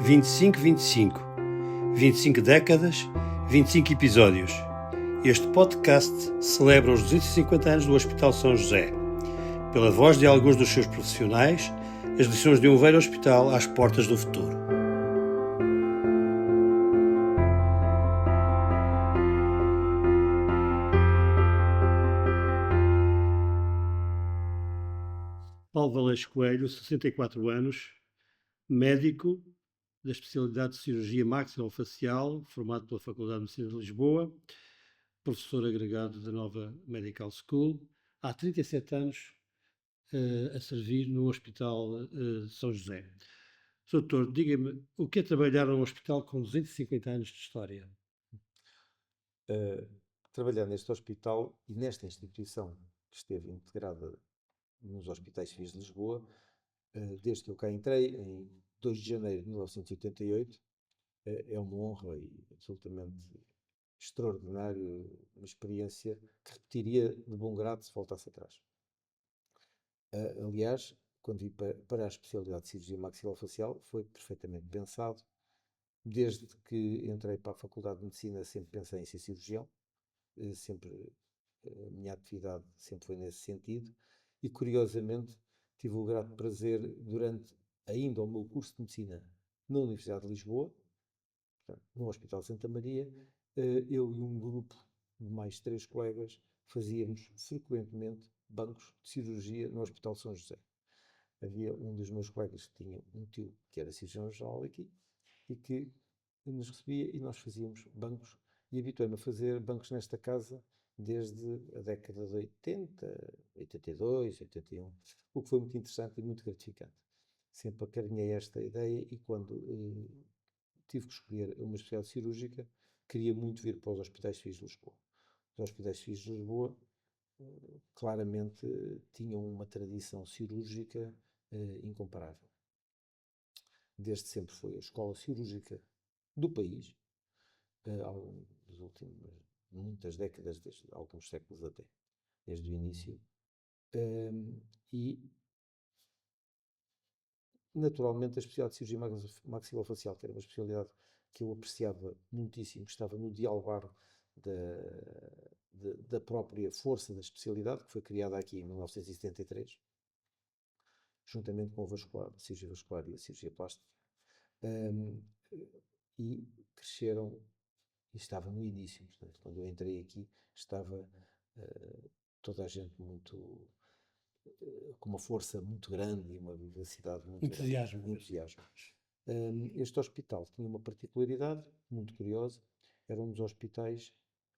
2525. 25 décadas, 25 episódios. Este podcast celebra os 250 anos do Hospital São José. Pela voz de alguns dos seus profissionais, as lições de um velho hospital às portas do futuro. Paulo Valeixo Coelho, 64 anos, médico da especialidade de cirurgia maxilofacial, formado pela Faculdade de Medicina de Lisboa, professor agregado da Nova Medical School, há 37 anos a servir no Hospital São José. Doutor, diga-me, o que é trabalhar num hospital com 250 anos de história? Trabalhar neste hospital e nesta instituição que esteve integrada nos Hospitais Civis de Lisboa, desde que eu cá entrei, em 2 de janeiro de 1988, é uma honra e absolutamente extraordinário, uma experiência que repetiria de bom grado se voltasse atrás. Aliás, quando vim para a especialidade de cirurgia maxilofacial, foi perfeitamente pensado. Desde que entrei para a Faculdade de Medicina, sempre pensei em ser cirurgião, sempre a minha atividade sempre foi nesse sentido e, curiosamente, tive o grato prazer, durante ainda o meu curso de Medicina na Universidade de Lisboa, portanto, no Hospital Santa Maria, eu e um grupo de mais 3 colegas fazíamos frequentemente bancos de cirurgia no Hospital São José. Havia um dos meus colegas que tinha um tio que era cirurgião-geral aqui e que nos recebia e nós fazíamos bancos, e habituei-me a fazer bancos nesta casa desde a década de 80, 82, 81, o que foi muito interessante e muito gratificante. Sempre acarinhei esta ideia e quando tive que escolher uma especialidade cirúrgica, queria muito vir para os Hospitais Civis de Lisboa. Os Hospitais Civis de Lisboa claramente tinham uma tradição cirúrgica incomparável. Desde sempre foi a escola cirúrgica do país, ao longo das últimas muitas décadas, desde alguns séculos até, desde o início. E, naturalmente, a especialidade de cirurgia maxilofacial, que era uma especialidade que eu apreciava muitíssimo, estava no dialbar da própria força da especialidade, que foi criada aqui em 1973, juntamente com a cirurgia vascular e a cirurgia plástica, e cresceram, e estava no início. Portanto, quando eu entrei aqui, estava toda a gente muito com uma força muito grande e uma vivacidade muito Entusiasmo. grande. Entusiasmo. Este hospital tinha uma particularidade muito curiosa. Era um dos hospitais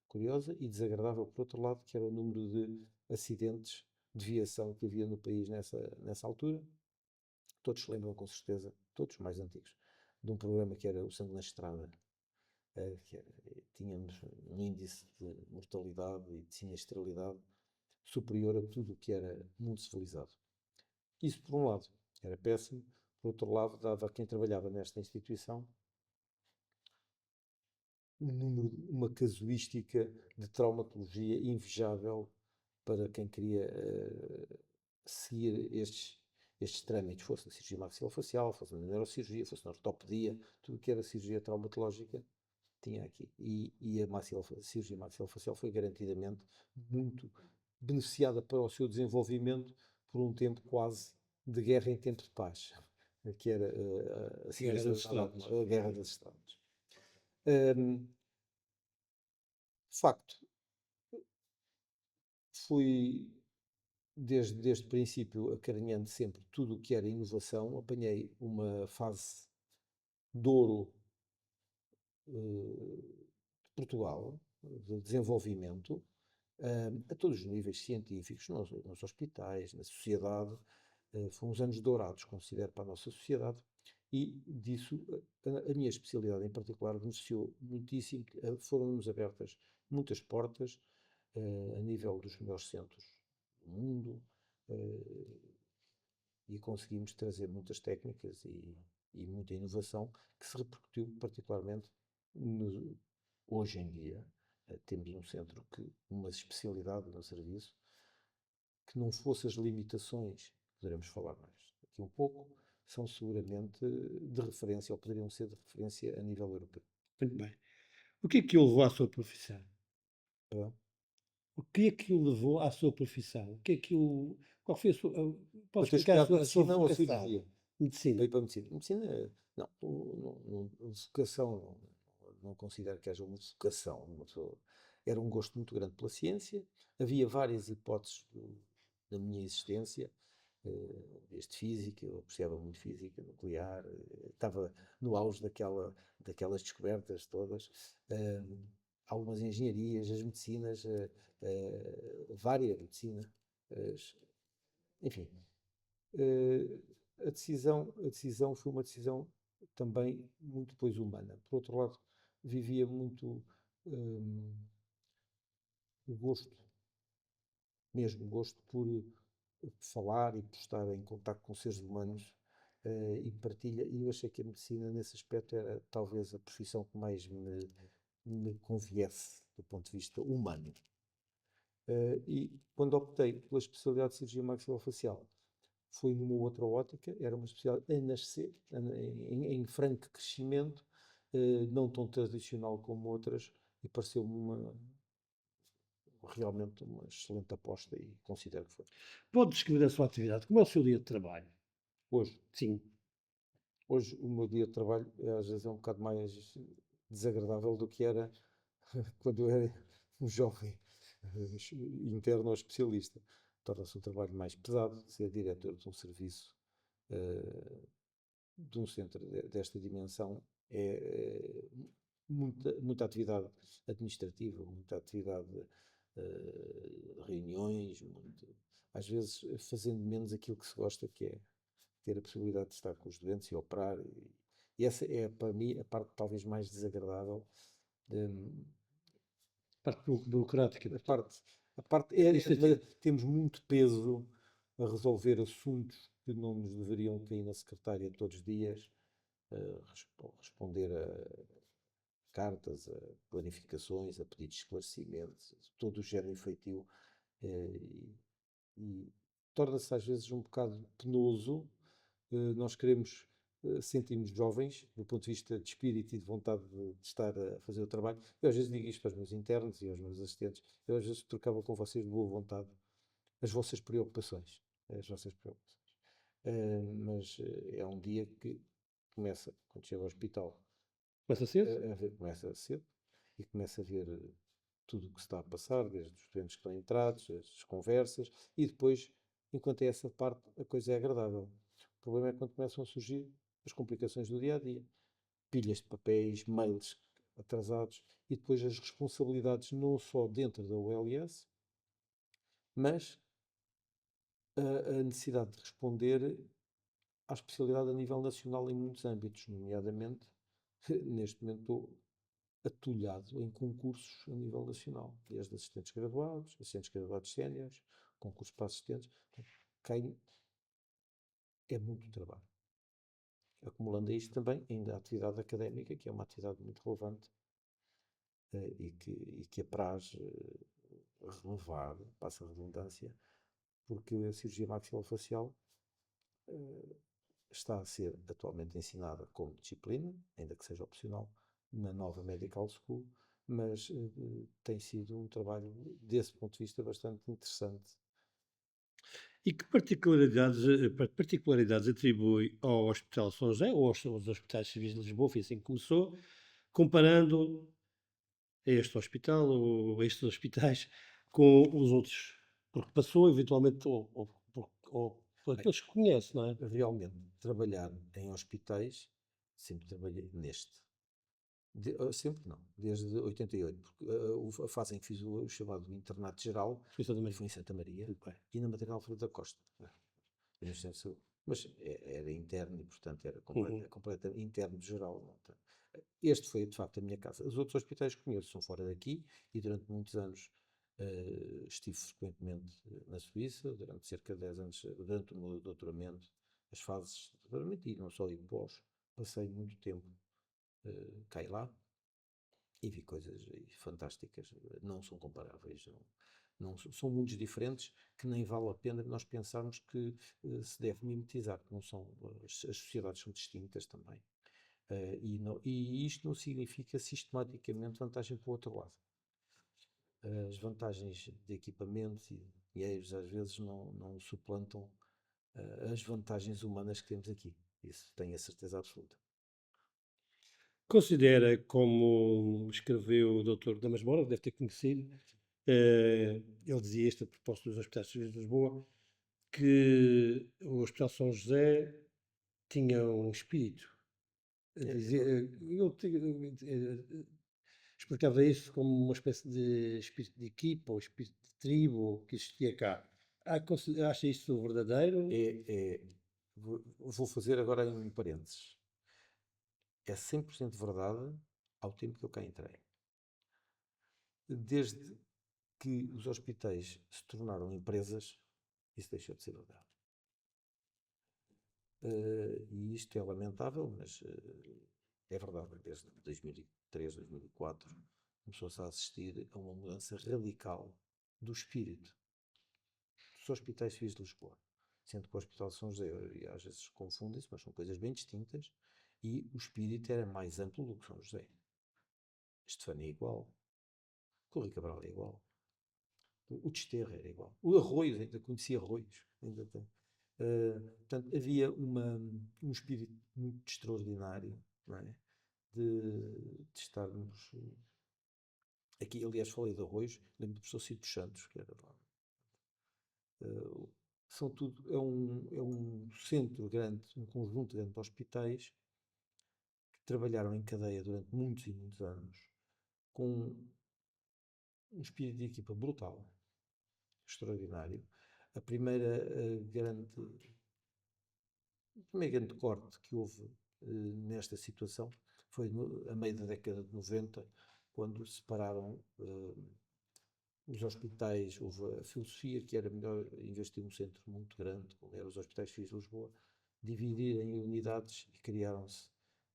curiosa e desagradável, por outro lado, que era o número de acidentes de viação que havia no país nessa altura. Todos se lembram, com certeza, todos mais antigos, de um programa que era o Sangue na Estrada, que tínhamos um índice de mortalidade e de sinistralidade superior a tudo o que era mundo civilizado. Isso, por um lado, era péssimo. Por outro lado, dava a quem trabalhava nesta instituição uma casuística de traumatologia invejável para quem queria seguir estes trâmites, fosse na cirurgia maxilofacial, fosse na neurocirurgia, fosse na ortopedia, tudo o que era cirurgia traumatológica tinha aqui. E a cirurgia maxilofacial foi garantidamente muito beneficiada para o seu desenvolvimento por um tempo quase de guerra em tempo de paz, que era a Guerra das Estradas. De facto, fui desde o princípio acarinhando sempre tudo o que era inovação. Apanhei uma fase de ouro de Portugal, de desenvolvimento, a todos os níveis científicos, nos hospitais, na sociedade. Foram uns anos dourados, considero, para a nossa sociedade, e disso a minha especialidade em particular beneficiou muitíssimo. Foram-nos abertas muitas portas a nível dos melhores centros do mundo, e conseguimos trazer muitas técnicas e muita inovação que se repercutiu particularmente hoje em dia. Temos um centro uma especialidade no serviço, que não fosse as limitações, poderemos falar mais daqui um pouco, são seguramente de referência, ou poderiam ser de referência a nível europeu. Muito bem. O que é que o levou à sua profissão? Perdão? O que é que o levou à sua profissão? O que é que o qual foi a sua pode Para ter explicar a escolhido sua medicina ou vocação? cirurgia? Para Medicina. ir para a medicina. Medicina, não, vocação, não considero que haja uma vocação. Era um gosto muito grande pela ciência, havia várias hipóteses da minha existência, desde física, eu apreciava muito física nuclear, estava no auge daquelas descobertas todas, algumas engenharias, as medicinas, várias medicina, as- enfim, eh, a decisão foi uma decisão também muito depois humana. Por outro lado, vivia muito o gosto, mesmo gosto por falar e por estar em contato com seres humanos e partilha. E eu achei que a medicina, nesse aspecto, era talvez a profissão que mais me conviesse do ponto de vista humano. E quando optei pela especialidade de cirurgia maxilofacial, foi numa outra ótica, era uma especialidade a nascer, em franco crescimento, não tão tradicional como outras, e pareceu-me realmente uma excelente aposta e considero que foi. Pode descrever a sua atividade? Como é o seu dia de trabalho? Hoje, Sim. hoje o meu dia de trabalho às vezes é um bocado mais desagradável do que era quando eu era um jovem interno ou especialista. Torna-se um trabalho mais pesado, ser diretor de um serviço eh, de um centro desta dimensão é muita atividade administrativa, muita atividade de reuniões, às vezes fazendo menos aquilo que se gosta, que é ter a possibilidade de estar com os doentes e operar. E essa é, para mim, a parte talvez mais desagradável. hum, Parte burocrática, a portanto. parte, a parte Administrativa. temos muito peso a resolver assuntos que não nos deveriam cair na secretária todos os dias, responder a cartas, a clarificações, a pedidos de esclarecimentos, todo o género efetivo, e, e torna-se às vezes um bocado penoso. Nós queremos, sentimos jovens, do ponto de vista de espírito e de vontade de estar a fazer o trabalho. Eu às vezes digo isto para os meus internos e aos meus assistentes, eu às vezes trocava com vocês de boa vontade as vossas preocupações, as vossas preocupações. Mas é um dia que começa, quando chega ao hospital, Começa cedo? começa cedo e começa a ver tudo o que se está a passar, desde os doentes que estão entrados, as conversas, e depois, enquanto é essa parte, a coisa é agradável. O problema é quando começam a surgir as complicações do dia a dia. Pilhas de papéis, mails atrasados e depois as responsabilidades não só dentro da OLS, mas a necessidade de responder à especialidade a nível nacional em muitos âmbitos, nomeadamente, neste momento estou atulhado em concursos a nível nacional, desde assistentes graduados séniores, concursos para assistentes. Quem é muito trabalho. Acumulando a isto também ainda a atividade académica, que é uma atividade muito relevante e que apraz relevar, passa a redundância, porque a cirurgia maxilofacial está a ser atualmente ensinada como disciplina, ainda que seja opcional, na nova Medical School, mas tem sido um trabalho, desse ponto de vista, bastante interessante. E que particularidades atribui ao Hospital São José ou aos hospitais civis de Lisboa, foi assim que começou, comparando a este hospital ou a estes hospitais com os outros? Porque passou eventualmente ou por Bem, aqueles que conhece, não é? realmente, trabalhar em hospitais, sempre trabalhei neste. Sempre não, desde 88, porque a fase em que fiz o chamado internato geral Suíça da Maria. foi em Santa Maria Muito bem. e na Maternal Alfredo da Costa. Ministério da Saúde. Mas era interno e, portanto, era Uhum. completamente interno geral. Não, tá? Este foi, de facto, a minha casa. Os outros hospitais que conheço são fora daqui e durante muitos anos estive frequentemente na Suíça, durante cerca de 10 anos, durante o meu doutoramento, as fases de doutoramento e não só e pós, passei muito tempo cá e lá e vi coisas fantásticas, não são comparáveis. Não. Não, são mundos diferentes que nem vale a pena nós pensarmos que se deve mimetizar, que não são, as sociedades são distintas também. E isto não significa sistematicamente vantagem para o outro lado. As vantagens de equipamentos e dinheiros às vezes não suplantam as vantagens humanas que temos aqui. Isso tenho a certeza absoluta. Considera, como escreveu o Dr. Damas Moura, deve ter conhecido, ele dizia isto a propósito dos hospitais civis de Lisboa, que o Hospital São José tinha um espírito. Explicava isso como uma espécie de espírito de equipa ou espírito de tribo que existia cá. Acha isso verdadeiro? Vou fazer agora um parênteses. É 100% verdade ao tempo que eu cá entrei. Desde que os hospitais se tornaram empresas, isso deixou de ser verdade. E isto é lamentável, mas é verdade. Desde 2003, 2004, começou-se a assistir a uma mudança radical do espírito dos hospitais civis de Lisboa. Sendo que o Hospital de São José, e às vezes confundem-se, mas são coisas bem distintas, e o espírito era mais amplo do que São José. Estefânia é igual, Correia Cabral é igual, o Desterro era igual, o Arroios, ainda conhecia Arroios, ainda tem. Portanto, havia um espírito muito extraordinário, não é? De estarmos. Aqui, aliás, falei de Arroios, lembro do professor Cito Santos, que era lá. São tudo, é um centro grande, um conjunto grande de hospitais que trabalharam em cadeia durante muitos e muitos anos, com um espírito de equipa brutal, extraordinário. A primeira grande O primeiro grande corte que houve nesta situação foi a meio da década de 90, quando separaram os hospitais. Houve a filosofia que era melhor investir num centro muito grande, como eram os hospitais civis de Lisboa, dividir em unidades e criaram-se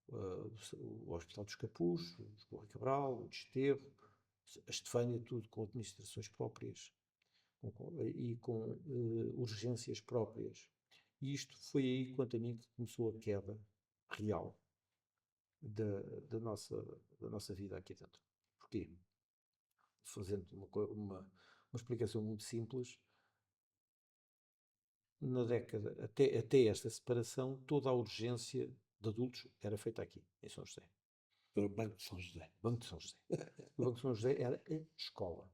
o Hospital dos Capuz, o Correia Cabral, o Desterro, a Estefânia, tudo com administrações próprias e com urgências próprias. E isto foi aí, quanto a mim, que começou a queda real da nossa vida aqui dentro. Porquê? Fazendo uma explicação muito simples, na década, até esta separação, toda a urgência de adultos era feita aqui, em São José. Pelo Banco de São José. Banco de São José. O Banco de São José era a escola.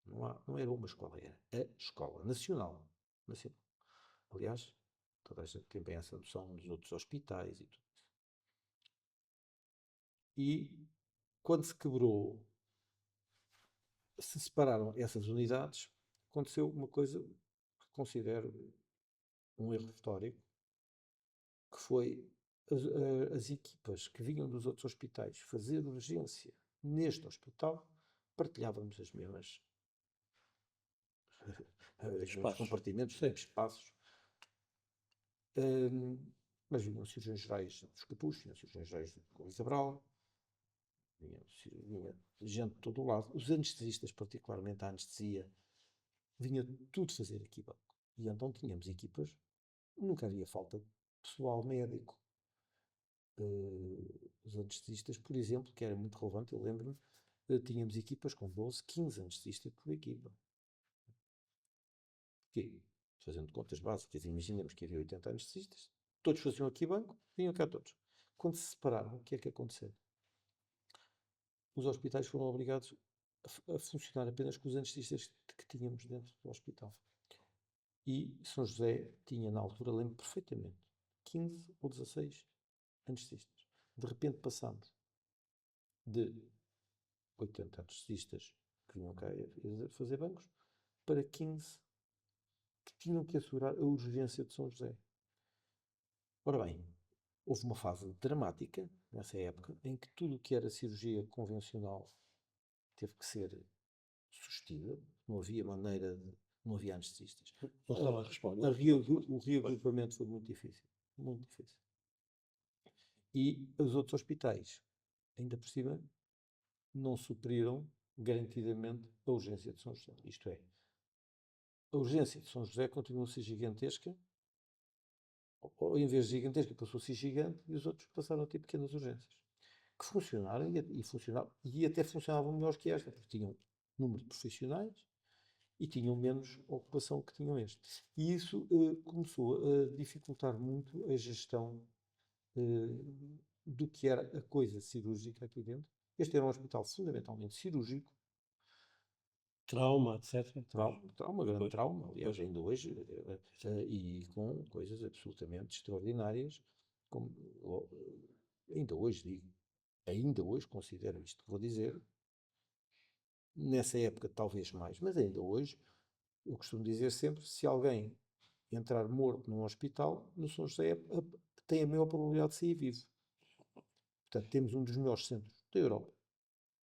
Não era uma escola, era a escola nacional. Aliás, toda a gente tem bem essa noção dos outros hospitais e tudo isso. E quando se separaram essas unidades, aconteceu uma coisa que considero um erro histórico, que foi as equipas que vinham dos outros hospitais fazer urgência neste hospital, partilhávamos os mesmos compartimentos, os mesmos espaços. Mas vinham cirurgiões gerais dos Capuz, vinham cirurgiões gerais do Correia Cabral, vinha gente de todo o lado. Os anestesistas, particularmente a anestesia, vinha tudo fazer aqui banco. E então tínhamos equipas, nunca havia falta de pessoal médico. Os anestesistas, por exemplo, que era muito relevante, eu lembro-me, tínhamos equipas com 12, 15 anestesistas por equipa. Porquê? Fazendo contas básicas, imaginemos que havia 80 anestesistas, todos faziam aqui banco, vinham cá todos. Quando se separaram, o que é que aconteceu? Os hospitais foram obrigados a funcionar apenas com os anestesistas que tínhamos dentro do hospital. E São José tinha, na altura, lembro perfeitamente, 15 ou 16 anestesistas. De repente passámos de 80 anestesistas que vinham cá fazer bancos para 15 que tinham que assegurar a urgência de São José. Ora bem, houve uma fase dramática nessa época em que tudo o que era cirurgia convencional teve que ser sustida, não havia maneira de. Não havia anestesistas. Não estava a responder. O reagrupamento foi muito difícil. Muito difícil. E os outros hospitais, ainda por cima, não supriram garantidamente a urgência de São José. Isto é, A urgência de São José continua a ser gigantesca, ou em vez de gigantesca passou a ser gigante, e os outros passaram a ter pequenas urgências, que funcionaram funcionavam, e até funcionavam melhor que esta, porque tinham número de profissionais e tinham menos ocupação que tinham este. E isso começou a dificultar muito a gestão do que era a coisa cirúrgica aqui dentro. Este era um hospital fundamentalmente cirúrgico, Trauma, etc. trauma, grande Pois, trauma, aliás, pois. ainda hoje, e com coisas absolutamente extraordinárias, como, ainda hoje digo, ainda hoje considero isto que vou dizer, nessa época talvez mais, mas ainda hoje, eu costumo dizer sempre, se alguém entrar morto num hospital, no São José tem a maior probabilidade de sair vivo. Portanto, temos um dos melhores centros da Europa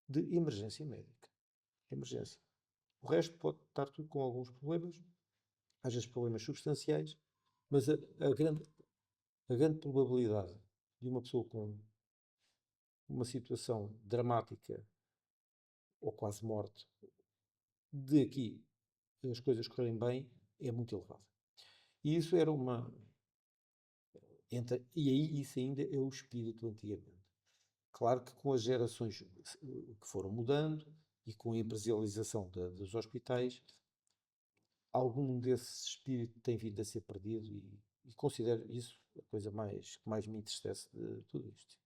de emergência médica. Emergência. O resto pode estar tudo com alguns problemas, às vezes problemas substanciais, mas a grande probabilidade de uma pessoa com uma situação dramática ou quase morte, de aqui as coisas correrem bem, é muito elevada. E isso era uma. E aí isso ainda é o espírito antigamente. Claro que com as gerações que foram mudando e com a empresarialização dos hospitais, algum desse espírito tem vindo a ser perdido e considero isso a coisa que mais me entristece de tudo isto.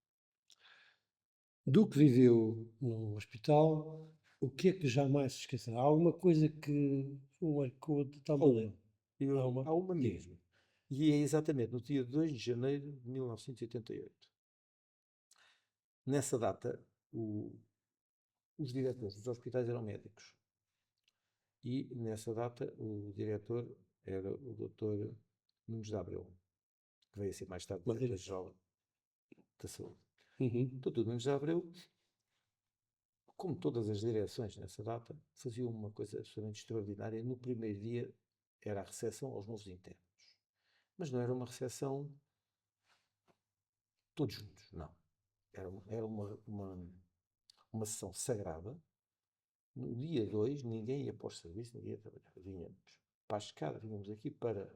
Do que viveu no hospital, o que é que jamais se esquecerá? Há alguma coisa que o marcou de tal maneira? Há uma mesmo. E é exatamente no dia 2 de janeiro de 1988. Nessa data, os diretores dos hospitais eram médicos. E nessa data, o diretor era o Dr. Nunes de Abreu, que veio a ser mais tarde diretor-geral da saúde. Uhum. Dr. Nunes de Abreu, como todas as direções nessa data, faziam uma coisa absolutamente extraordinária. No primeiro dia era a recepção aos novos internos. Mas não era uma recepção todos juntos, não. Era uma sessão sagrada. No dia 2, ninguém ia para o serviço, ninguém ia trabalhar. Vínhamos para a escada, vínhamos aqui para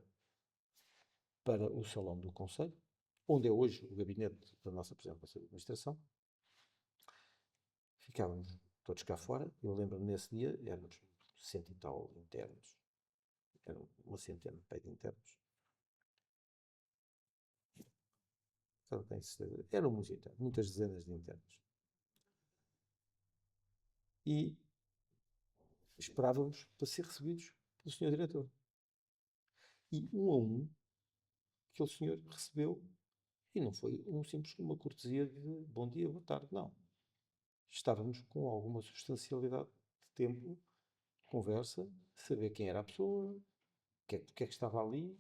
o salão do Conselho, onde é hoje o gabinete da nossa Presidente do Conselho de Administração. Ficávamos todos cá fora. Eu lembro-me nesse dia, éramos 100 e tal internos. Eram uma centena de internos. Então, eram muitos internos, muitas dezenas de internos. E esperávamos para ser recebidos pelo Sr. Diretor. E um a um, aquele senhor recebeu, e não foi uma cortesia de bom dia, boa tarde, não. Estávamos com alguma substancialidade de tempo, de conversa, saber quem era a pessoa, o que é que estava ali,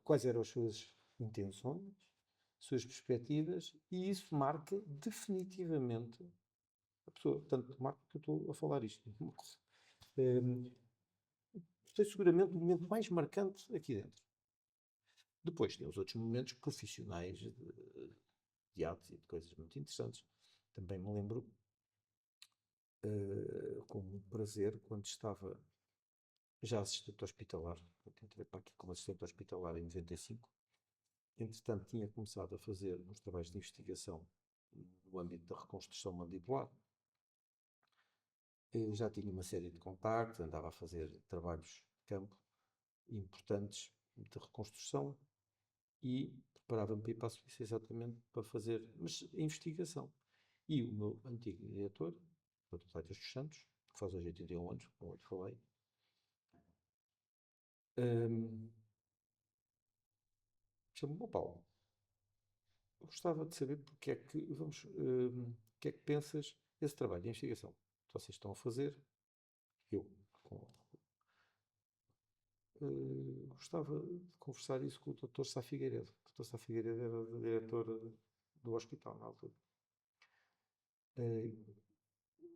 quais eram as suas intenções, suas perspectivas, e isso marca definitivamente a pessoa. Tanto marca que eu estou a falar isto. Foi seguramente o momento mais marcante aqui dentro. Depois tem os outros momentos profissionais de arte e de coisas muito interessantes. Também me lembro com prazer quando estava já assistente hospitalar. Entrei para aqui como assistente hospitalar em 95. Entretanto, tinha começado a fazer uns trabalhos de investigação no âmbito da reconstrução mandibular. Eu já tinha uma série de contactos, andava a fazer trabalhos de campo importantes de reconstrução e preparava-me para ir para a Suíça exatamente para fazer mas investigação. E o meu antigo diretor, o Dr. Titus dos Santos, que faz hoje 81 anos, como eu te falei, chamou-me ao Paulo. Eu gostava de saber porque é que, o que é que pensas desse trabalho de investigação que vocês estão a fazer. Eu, com, gostava de conversar isso com o Dr. Sá Figueiredo. O Dr. Sá Figueiredo era o diretor do hospital na altura.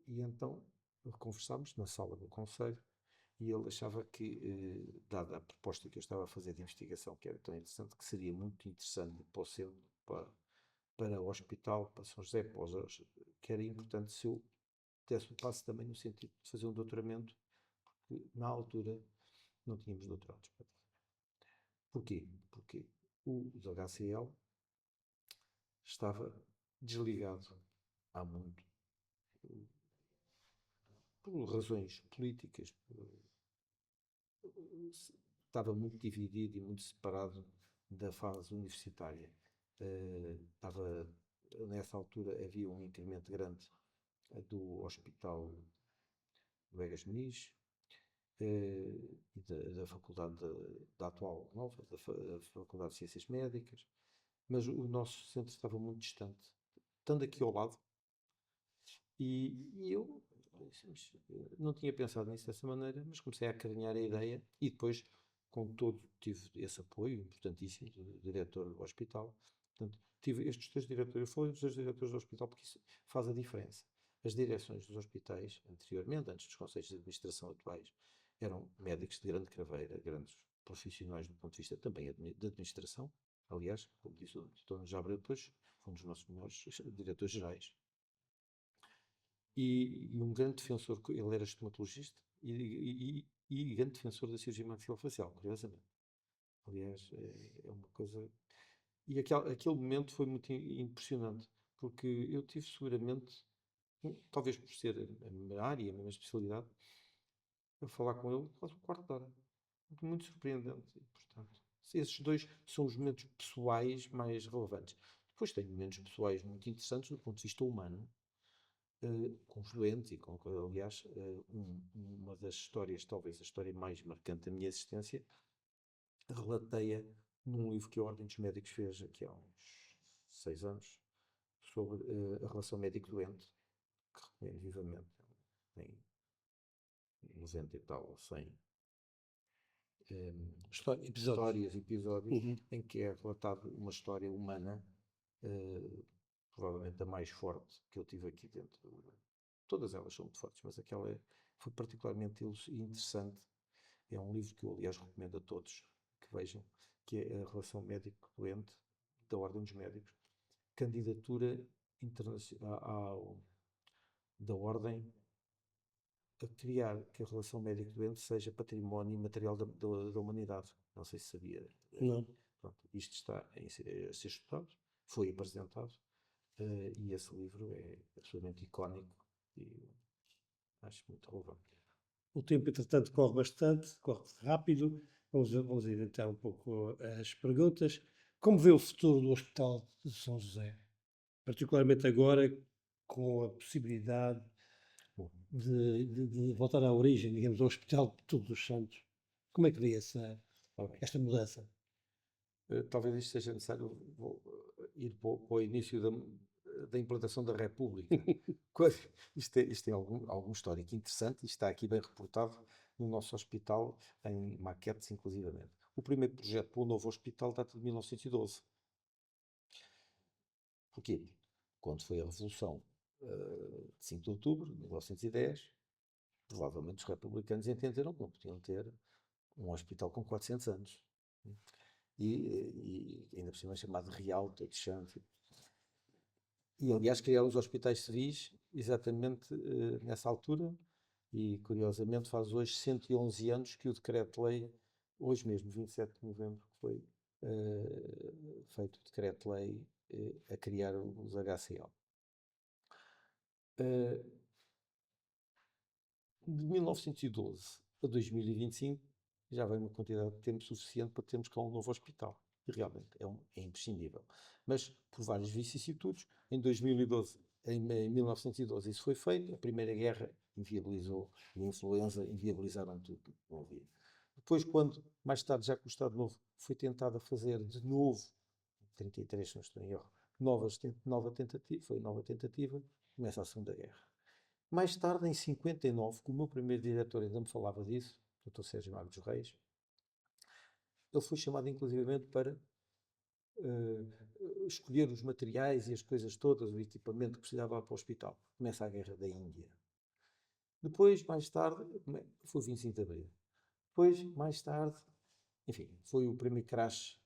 E então conversámos na sala do Conselho e ele achava que, dada a proposta que eu estava a fazer de investigação, que era tão interessante, que seria muito interessante para o centro, para o hospital, para São José, que era importante se eu desse um passo também no sentido de fazer um doutoramento, porque na altura não tínhamos doutorados. Porquê? Porque os HCL estava desligado há muito, por razões políticas, estava muito dividido e muito separado da fase universitária. Nessa altura havia um incremento grande do Hospital do Egas Muniz e da faculdade da atual nova, da Faculdade de Ciências Médicas, mas o nosso centro estava muito distante, estando aqui ao lado, e eu não tinha pensado nisso dessa maneira, mas comecei a acarinhar a ideia e depois, com todo, tive esse apoio importantíssimo do diretor do hospital. Portanto, tive estes dois diretores, eu falei dos dois diretores do hospital porque isso faz a diferença. As direções dos hospitais, anteriormente, antes dos conselhos de administração atuais, eram médicos de grande craveira, grandes profissionais do ponto de vista também de administração. Aliás, como disse o Dr. Jabre depois, foi um dos nossos melhores diretores gerais. E um grande defensor, ele era estomatologista e grande defensor da cirurgia maxilofacial, curiosamente. Aliás, é uma coisa. E aquele momento foi muito impressionante, porque eu tive seguramente, talvez por ser a minha área, a minha especialidade, a falar com ele quase um quarto de hora. Muito surpreendente. E, portanto, esses dois são os momentos pessoais mais relevantes. Depois tenho momentos pessoais muito interessantes do ponto de vista humano, com os doentes e com, aliás, uma das histórias, talvez a história mais marcante da minha existência, relatei-a num livro que a Ordem dos Médicos fez aqui há uns 6 anos, sobre a relação médico-doente, que recomendo vivamente. Tem 90 e tal, 100 histórias, episódios, em que é relatada uma história humana, provavelmente a mais forte que eu tive aqui dentro. Todas elas são muito fortes, mas aquela foi particularmente interessante. É um livro que eu, aliás, recomendo a todos que vejam, que é a relação médico-doente da Ordem dos Médicos. Candidatura internacional da Ordem a criar que a relação médico-doente seja património imaterial da humanidade. Não sei se sabia. Não. Pronto, isto está a ser estudado, foi apresentado, e esse livro é absolutamente icónico e acho muito relevante. O tempo, entretanto, corre bastante, corre rápido. Vamos adiantar um pouco as perguntas. Como vê o futuro do Hospital de São José? Particularmente agora, com a possibilidade de voltar à origem, digamos, ao Hospital de Todos os Santos. Como é que vê esta mudança? Talvez isto seja necessário ir para o início da implantação da República. Isto tem algum histórico interessante e está aqui bem reportado no nosso hospital, em maquetes, inclusivamente. O primeiro projeto para o novo hospital data de 1912. Porquê? Quando foi a Revolução de 5 de Outubro de 1910, provavelmente os republicanos entenderam que não podiam ter um hospital com 400 anos. E ainda por cima chamado Rialto, de Xanthi. E, aliás, criaram os hospitais civis exatamente nessa altura e, curiosamente, faz hoje 111 anos que o decreto-lei, hoje mesmo, 27 de novembro, foi feito o decreto-lei a criar os HCL. De 1912 a 2025 já vem uma quantidade de tempo suficiente para termos cá um novo hospital. E realmente é imprescindível. Mas, por várias vicissitudes, em 2012, em 1912 isso foi feito, a Primeira Guerra inviabilizou, e a influenza inviabilizaram tudo, não havia. Depois, quando, mais tarde, já com o Estado Novo, foi tentado fazer de novo, 33, se não estou em erro, foi nova tentativa, começa a Segunda Guerra. Mais tarde, em 59, que o meu primeiro diretor ainda me falava disso, o Dr. Sérgio Magos dos Reis, ele foi chamado inclusivamente para escolher os materiais e as coisas todas, o equipamento que precisava para o hospital. Começa a Guerra da Índia. Depois, mais tarde, foi o 25 de Abril. Depois, mais tarde, enfim, foi o primeiro crash.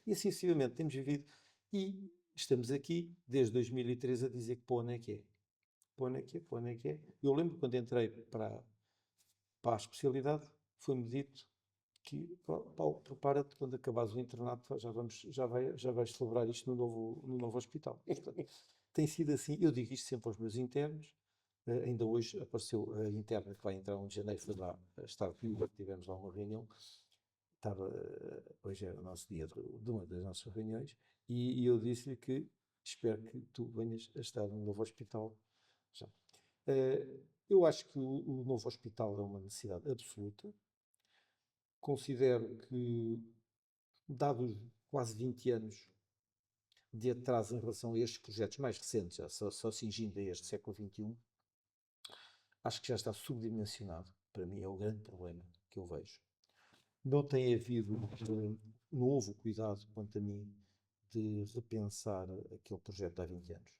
E assim sucessivamente temos vivido. E estamos aqui, desde 2013, a dizer que pô, não é que é. Pô, não é que é. Eu lembro quando entrei para a especialidade, foi-me dito que, Paulo, prepara-te, quando acabares o internato, já vais celebrar isto no novo hospital. E, portanto, tem sido assim, eu digo isto sempre aos meus internos. Ainda hoje apareceu a interna que vai entrar em janeiro, foi lá estar comigo, tivemos lá uma reunião. Hoje é o nosso dia de uma das nossas reuniões, e eu disse-lhe que espero que tu venhas a estar no novo hospital já. Eu acho que o novo hospital é uma necessidade absoluta. Considero que, dados quase 20 anos de atraso em relação a estes projetos mais recentes, só cingindo a este século XXI, acho que já está subdimensionado. Para mim é o grande problema que eu vejo. Não tem havido não houve o cuidado, quanto a mim, de repensar aquele projeto de há 20 anos.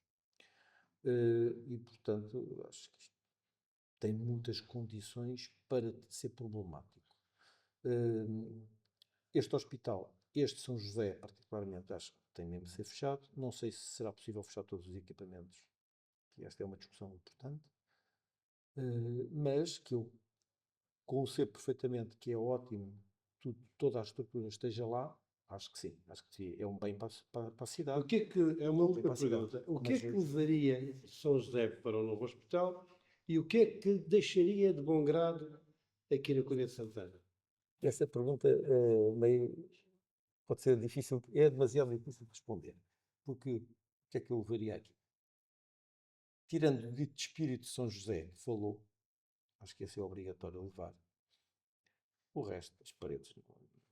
E, portanto, acho que isto tem muitas condições para ser problemático. Este hospital, este São José, particularmente, acho que tem mesmo de ser fechado. Não sei se será possível fechar todos os equipamentos, que esta é uma discussão importante, mas que eu concebo perfeitamente que é ótimo que toda a estrutura esteja lá. Acho que sim, é um bem para a cidade. O que é que, é uma última pergunta, o que é que levaria São José para o novo hospital e o que é que deixaria de bom grado aqui na Colheita de Santana? Essa pergunta pode ser difícil, é demasiado difícil de responder. Porque o que é que eu levaria aqui? Tirando o dito espírito de São José, que falou, acho que esse é obrigatório levar. O resto, as paredes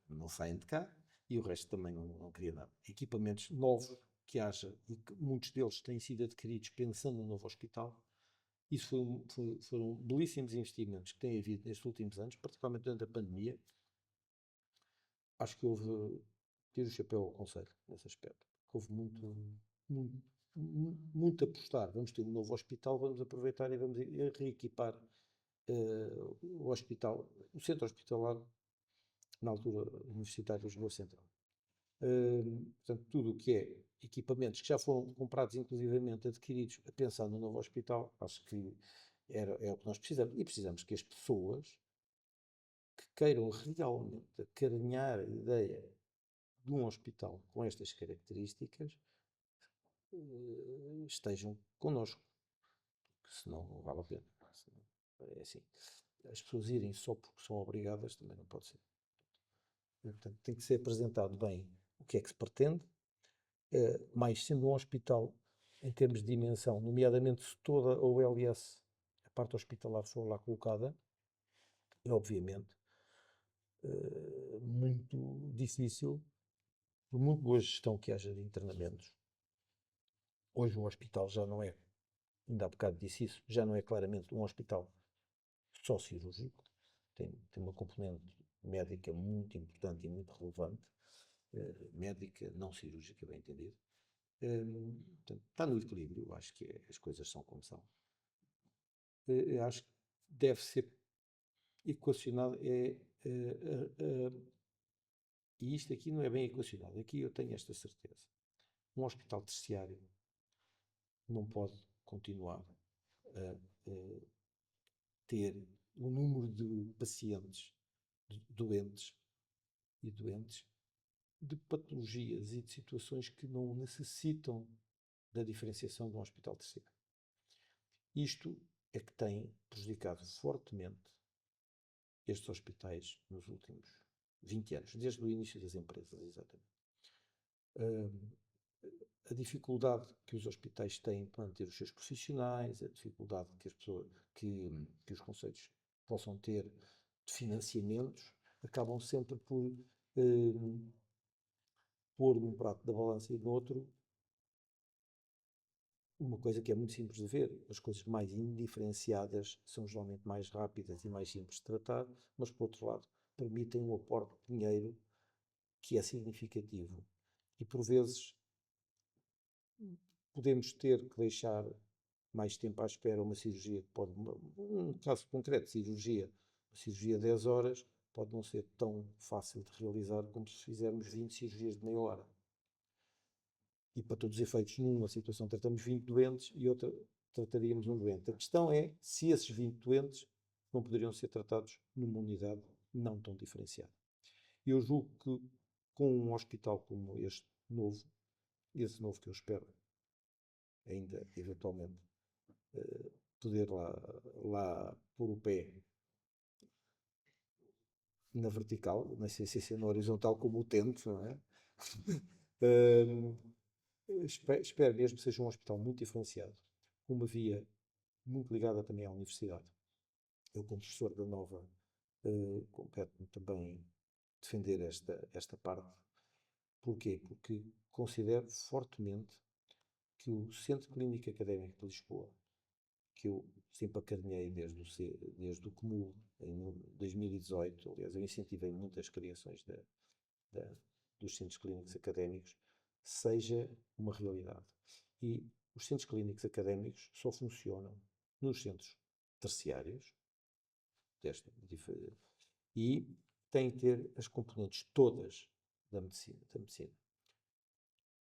não saem de cá, e o resto também não queria nada. Equipamentos novos que haja, e que muitos deles têm sido adquiridos pensando no novo hospital. Isso foram belíssimos investimentos que têm havido nestes últimos anos, particularmente durante a pandemia. Acho que houve, tiro o chapéu ao Conselho nesse aspecto. Houve muito a apostar. Vamos ter um novo hospital, vamos aproveitar e vamos reequipar o hospital, o centro hospitalar, na altura universitário de Lisboa Central. Portanto, tudo o que é equipamentos que já foram comprados, inclusivamente adquiridos, a pensar no novo hospital, acho que é o que nós precisamos. E precisamos que as pessoas que queiram realmente acarinhar a ideia de um hospital com estas características estejam connosco, porque senão não vale a pena. É assim. As pessoas irem só porque são obrigadas também não pode ser. Portanto, tem que ser apresentado bem o que é que se pretende, mais sendo um hospital em termos de dimensão, nomeadamente se toda a OLS, a parte hospitalar, for lá colocada, é obviamente muito difícil, por muito boa gestão que haja de internamentos. Hoje o hospital já não é, ainda há bocado disse isso, já não é claramente um hospital só cirúrgico, tem uma componente médica muito importante e muito relevante, médica não cirúrgica, bem entendido. Portanto, está no equilíbrio, acho que as coisas são como são. Acho que deve ser equacionado, e isto aqui não é bem equacionado, aqui eu tenho esta certeza. Um hospital terciário não pode continuar a ter um número de pacientes doentes de patologias e de situações que não necessitam da diferenciação de um hospital terciário. Isto é que tem prejudicado fortemente estes hospitais nos últimos 20 anos, desde o início das empresas, exatamente. A dificuldade que os hospitais têm para manter os seus profissionais, a dificuldade que as pessoas, que os conselhos possam ter de financiamentos, acabam sempre por pôr num prato da balança e no outro uma coisa que é muito simples de ver. As coisas mais indiferenciadas são geralmente mais rápidas e mais simples de tratar, mas por outro lado permitem um aporte de dinheiro que é significativo. E por vezes podemos ter que deixar mais tempo à espera uma cirurgia que pode, um caso concreto de cirurgia, uma cirurgia de 10 horas, pode não ser tão fácil de realizar como se fizermos 20 cirurgias de meia hora. E para todos os efeitos, numa situação tratamos 20 doentes e outra trataríamos um doente. A questão é se esses 20 doentes não poderiam ser tratados numa unidade não tão diferenciada. E eu julgo que com um hospital como este novo, esse novo que eu espero ainda eventualmente poder lá pôr o pé na vertical, não sei se é na horizontal como o tento, não é? Espero mesmo que seja um hospital muito diferenciado, com uma via muito ligada também à universidade. Eu, como professor da Nova, compete-me também defender esta parte. Porquê? Porque considero fortemente que o Centro Clínico Académico de Lisboa, que eu sempre acarinhei desde o CMUL, em 2018, aliás, eu incentivei muitas criações dos centros clínicos académicos, seja uma realidade. E os centros clínicos académicos só funcionam nos centros terciários, e têm que ter as componentes todas da medicina,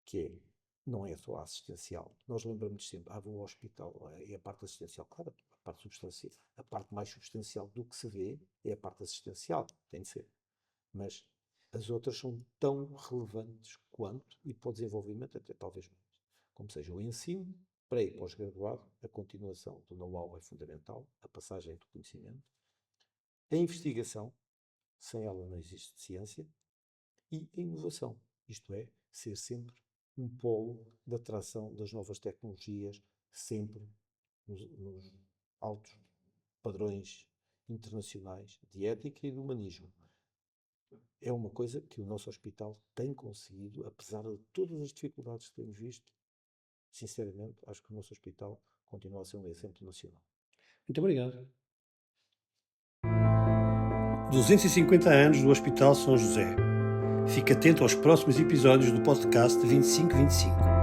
que não é só a assistencial. Nós lembramos sempre, vou ao hospital, é a parte assistencial. Claro, a parte substancial. A parte mais substancial do que se vê é a parte assistencial, tem de ser. Mas as outras são tão relevantes quanto, e para o desenvolvimento até talvez mais. Como seja o ensino, pré e pós-graduado, a continuação do know-how é fundamental, a passagem do conhecimento, a investigação, sem ela não existe ciência, e a inovação, isto é, ser sempre um polo de atração das novas tecnologias, sempre nos altos padrões internacionais de ética e de humanismo. É uma coisa que o nosso hospital tem conseguido, apesar de todas as dificuldades que temos visto. Sinceramente, acho que o nosso hospital continua a ser um exemplo nacional. Muito obrigado. 250 anos do Hospital São José. Fique atento aos próximos episódios do podcast 2525.